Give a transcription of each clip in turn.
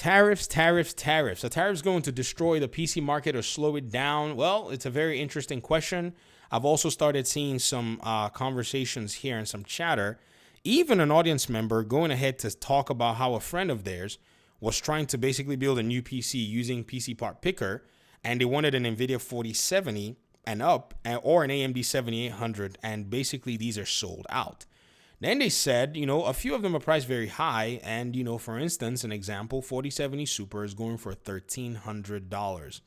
Tariffs, tariffs, tariffs. Are tariffs going to destroy the PC market or slow it down? Well, it's a very interesting question. I've also started seeing some conversations here and some chatter. Even an audience member going ahead to talk about how a friend of theirs was trying to basically build a new PC using PC Part Picker, and they wanted an NVIDIA 4070 and up, or an AMD 7800, and basically these are sold out. Then they said, a few of them are priced very high, and, for instance, an example, 4070 Super is going for $1,300.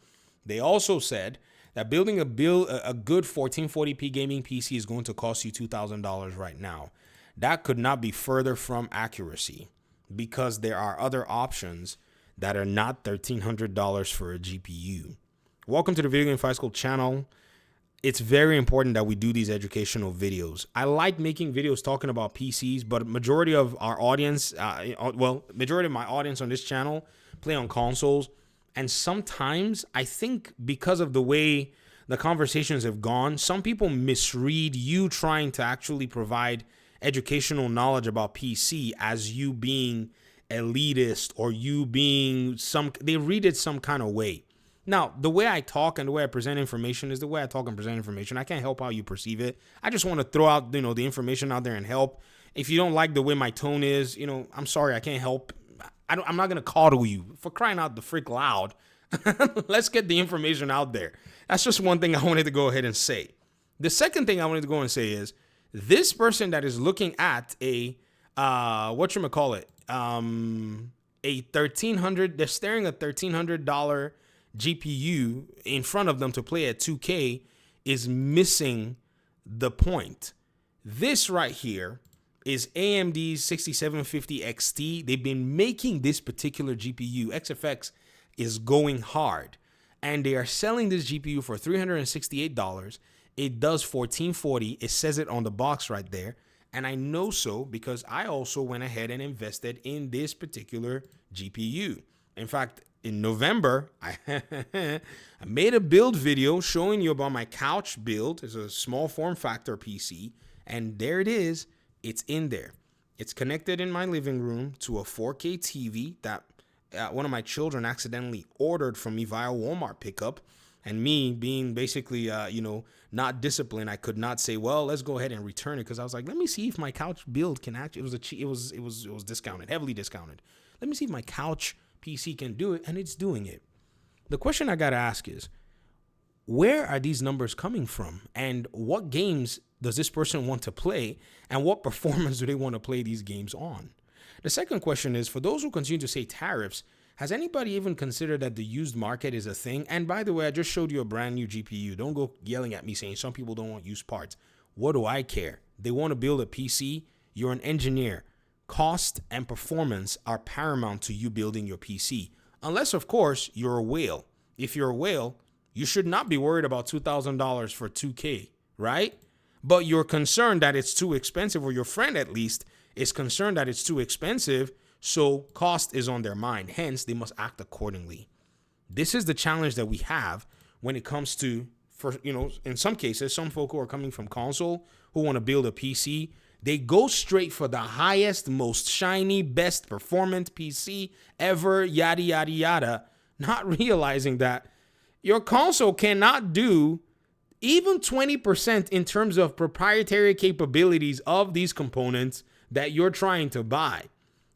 They also said that building a good 1440p gaming PC is going to cost you $2,000 right now. That could not be further from accuracy, because there are other options that are not $1,300 for a GPU. Welcome to the Video Game Fight School channel. It's very important that we do these educational videos. I like making videos talking about PCs, but majority of our audience, majority of my audience on this channel play on consoles. And sometimes I think because of the way the conversations have gone, some people misread you trying to actually provide educational knowledge about PC as you being elitist or you being they read it some kind of way. Now, the way I talk and the way I present information is the way I talk and present information. I can't help how you perceive it. I just want to throw out, the information out there and help. If you don't like the way my tone is, I'm sorry, I can't help. I'm not going to coddle you. For crying out the frick loud. Let's get the information out there. That's just one thing I wanted to go ahead and say. The second thing I wanted to go and say is this person that is looking at a $1,300, they're staring at $1,300 GPU in front of them to play at 2K is missing the point. This right here is AMD's 6750 XT. They've been making this particular GPU. XFX is going hard, and they are selling this GPU for $368. It does 1440. It says it on the box right there. And I know so because I also went ahead and invested in this particular GPU. In fact, in November, I made a build video showing you about my couch build. It's a small form factor PC, and there it is. It's in there. It's connected in my living room to a 4K TV that one of my children accidentally ordered from me via Walmart pickup. And me being basically, not disciplined, I could not say, well, let's go ahead and return it, because I was like, let me see if my couch build can actually. It was discounted, heavily discounted. Let me see if my couch PC can do it, and it's doing it. The question I got to ask is, where are these numbers coming from? And what games does this person want to play? And what performance do they want to play these games on? The second question is, for those who continue to say tariffs, has anybody even considered that the used market is a thing? And by the way, I just showed you a brand new GPU. Don't go yelling at me saying some people don't want used parts. What do I care? They want to build a PC. You're an engineer. Cost and performance are paramount to you building your PC. Unless, of course, you're a whale. If you're a whale, you should not be worried about $2,000 for 2K, right? But you're concerned that it's too expensive, or your friend at least is concerned that it's too expensive, so cost is on their mind. Hence, they must act accordingly. This is the challenge that we have when it comes to, in some cases, some folk who are coming from console who want to build a PC. They go straight for the highest, most shiny, best performant PC ever, yada, yada, yada, not realizing that your console cannot do even 20% in terms of proprietary capabilities of these components that you're trying to buy.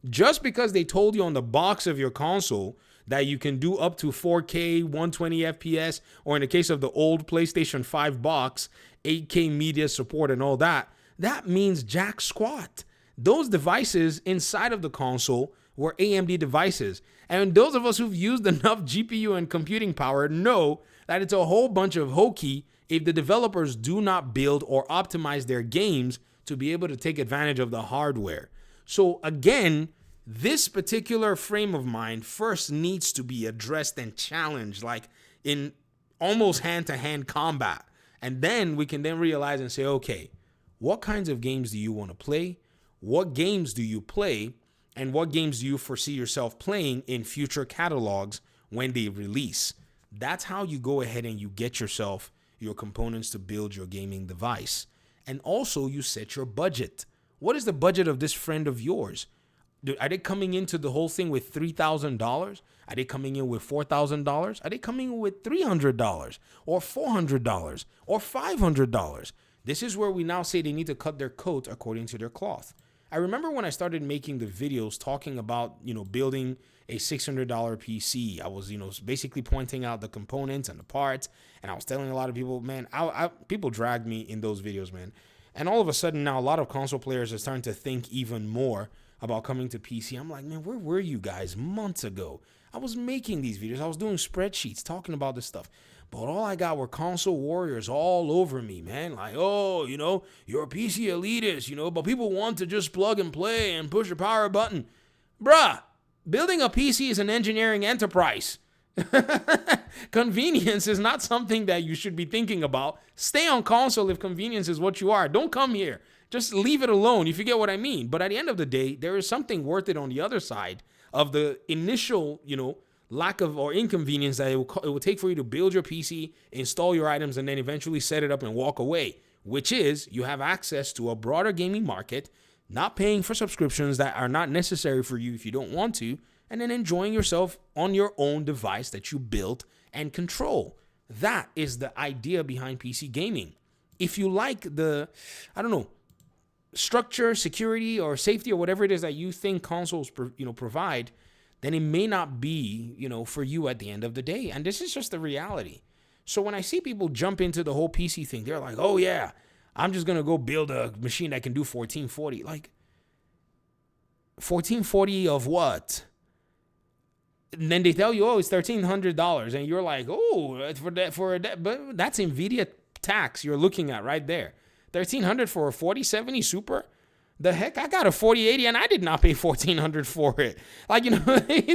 Just because they told you on the box of your console that you can do up to 4K, 120 FPS, or in the case of the old PlayStation 5 box, 8K media support and all that, that means jack squat. Those devices inside of the console were AMD devices. And those of us who've used enough GPU and computing power know that it's a whole bunch of hokey if the developers do not build or optimize their games to be able to take advantage of the hardware. So again, this particular frame of mind first needs to be addressed and challenged, like in almost hand-to-hand combat. And then we can then realize and say, okay, what kinds of games do you want to play? What games do you play? And what games do you foresee yourself playing in future catalogs when they release? That's how you go ahead and you get yourself your components to build your gaming device. And also you set your budget. What is the budget of this friend of yours? Are they coming into the whole thing with $3,000? Are they coming in with $4,000? Are they coming in with $300 or $400 or $500? This is where we now say they need to cut their coat according to their cloth. I remember when I started making the videos talking about, building a $600 PC. I was, basically pointing out the components and the parts, and I was telling a lot of people, man, people dragged me in those videos, man. And all of a sudden now a lot of console players are starting to think even more about coming to PC. I'm like, man, where were you guys months ago? I was making these videos. I was doing spreadsheets talking about this stuff. But all I got were console warriors all over me, man. Like, oh, you're a PC elitist, but people want to just plug and play and push a power button. Bruh, building a PC is an engineering enterprise. Convenience is not something that you should be thinking about. Stay on console if convenience is what you are. Don't come here. Just leave it alone, if you get what I mean. But at the end of the day, there is something worth it on the other side of the initial, lack of or inconvenience that it will take for you to build your PC, install your items, and then eventually set it up and walk away, which is you have access to a broader gaming market, not paying for subscriptions that are not necessary for you if you don't want to, and then enjoying yourself on your own device that you built and control. That is the idea behind PC gaming. If you like the, structure, security, or safety, or whatever it is that you think consoles provide, then it may not be, for you at the end of the day. And this is just the reality. So when I see people jump into the whole PC thing, they're like, oh yeah, I'm just going to go build a machine that can do 1440. Like, 1440 of what? And then they tell you, oh, it's $1,300. And you're like, oh, but that's NVIDIA tax you're looking at right there. $1,300 for a 4070 Super? The heck, I got a 4080 and I did not pay $1,400 for it. Like, you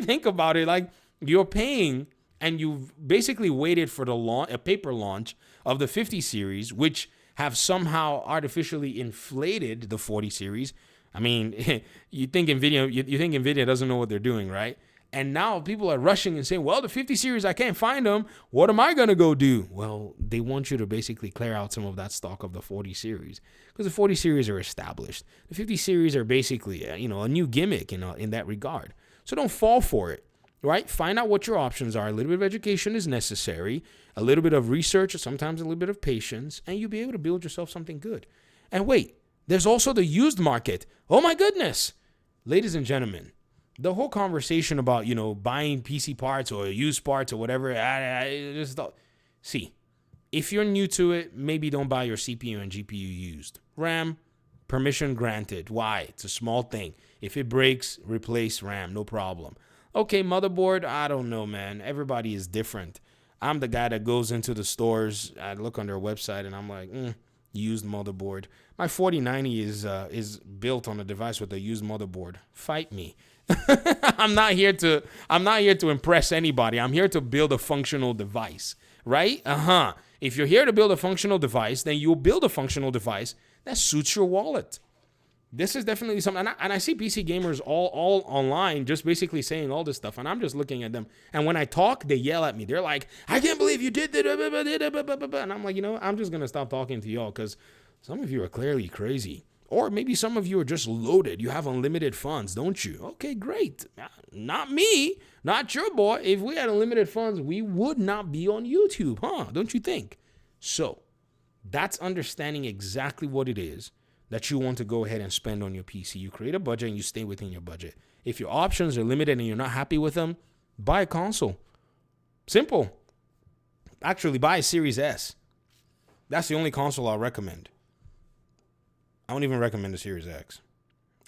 think about it, like you're paying and you've basically waited for a paper launch of the 50 series, which have somehow artificially inflated the 40 series. I mean, you think NVIDIA doesn't know what they're doing, right? And now people are rushing and saying, well, the 50 series, I can't find them. What am I going to go do? Well, they want you to basically clear out some of that stock of the 40 series because the 40 series are established. The 50 series are basically, a new gimmick in that regard. So don't fall for it, right? Find out what your options are. A little bit of education is necessary, a little bit of research, sometimes a little bit of patience, and you'll be able to build yourself something good. And wait, there's also the used market. Oh my goodness. Ladies and gentlemen, the whole conversation about, buying PC parts or used parts or whatever, see, if you're new to it, maybe don't buy your CPU and GPU used. RAM, permission granted. Why? It's a small thing. If it breaks, replace RAM, no problem. Okay, motherboard, I don't know, man. Everybody is different. I'm the guy that goes into the stores, I look on their website, and I'm like, used motherboard. My 4090 is built on a device with a used motherboard. Fight me. I'm not here to impress anybody. I'm here to build a functional device, right? If you're here to build a functional device, then you'll build a functional device that suits your wallet. This is definitely something, and I see PC gamers all online just basically saying all this stuff, and I'm just looking at them. And when I talk, they yell at me. They're like, I can't believe you did that. And I'm like, I'm just going to stop talking to y'all because some of you are clearly crazy. Or maybe some of you are just loaded. You have unlimited funds, don't you? Okay, great. Not me, not your boy. If we had unlimited funds, we would not be on YouTube, huh? Don't you think? So that's understanding exactly what it is that you want to go ahead and spend on your PC. You create a budget and you stay within your budget. If your options are limited and you're not happy with them, buy a console. Simple. Actually, buy a Series S. That's the only console I'll recommend. I won't even recommend the Series X.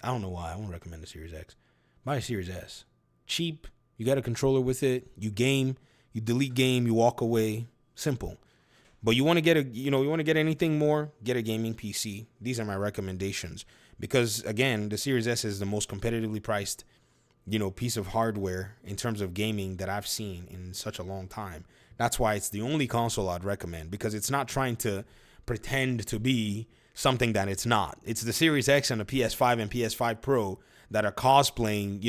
I don't know why. I won't recommend the Series X. Buy a Series S. Cheap. You got a controller with it. You game. You delete game. You walk away. Simple. But you want to get you want to get anything more, get a gaming PC. These are my recommendations. Because again, the Series S is the most competitively priced, piece of hardware in terms of gaming that I've seen in such a long time. That's why it's the only console I'd recommend, because it's not trying to pretend to be something that it's not. It's the Series X and the PS5 and PS5 Pro that are cosplaying,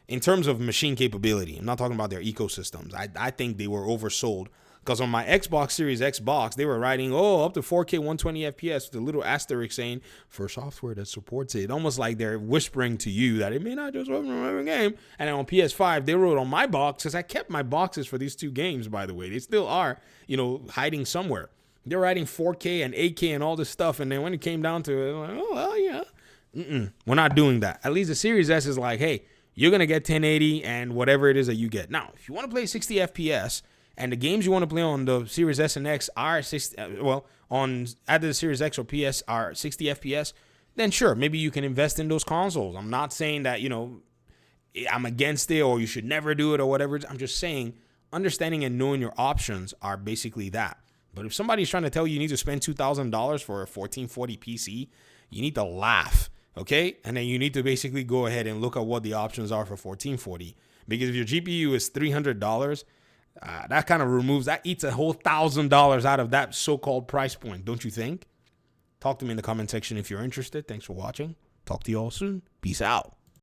in terms of machine capability. I'm not talking about their ecosystems. I think they were oversold Because on my Xbox Series Xbox, they were writing, oh, up to 4K 120 FPS with a little asterisk saying, for software that supports it. Almost like they're whispering to you that it may not just work on every game. And then on PS5, they wrote on my box, because I kept my boxes for these two games, by the way. They still are, hiding somewhere. They're writing 4K and 8K and all this stuff. And then when it came down to it, like, oh, well, yeah. We're not doing that. At least the Series S is like, hey, you're going to get 1080 and whatever it is that you get. Now, if you want to play 60 FPS, and the games you want to play on the Series S and X are 60, on either the Series X or PS are 60 FPS, then sure, maybe you can invest in those consoles. I'm not saying that, I'm against it or you should never do it or whatever. I'm just saying understanding and knowing your options are basically that. But if somebody's trying to tell you need to spend $2,000 for a 1440 PC, you need to laugh, okay? And then you need to basically go ahead and look at what the options are for 1440. Because if your GPU is $300, that kind of eats a whole $1,000 out of that so-called price point, don't you think? Talk to me in the comment section if you're interested. Thanks for watching. Talk to you all soon. Peace out.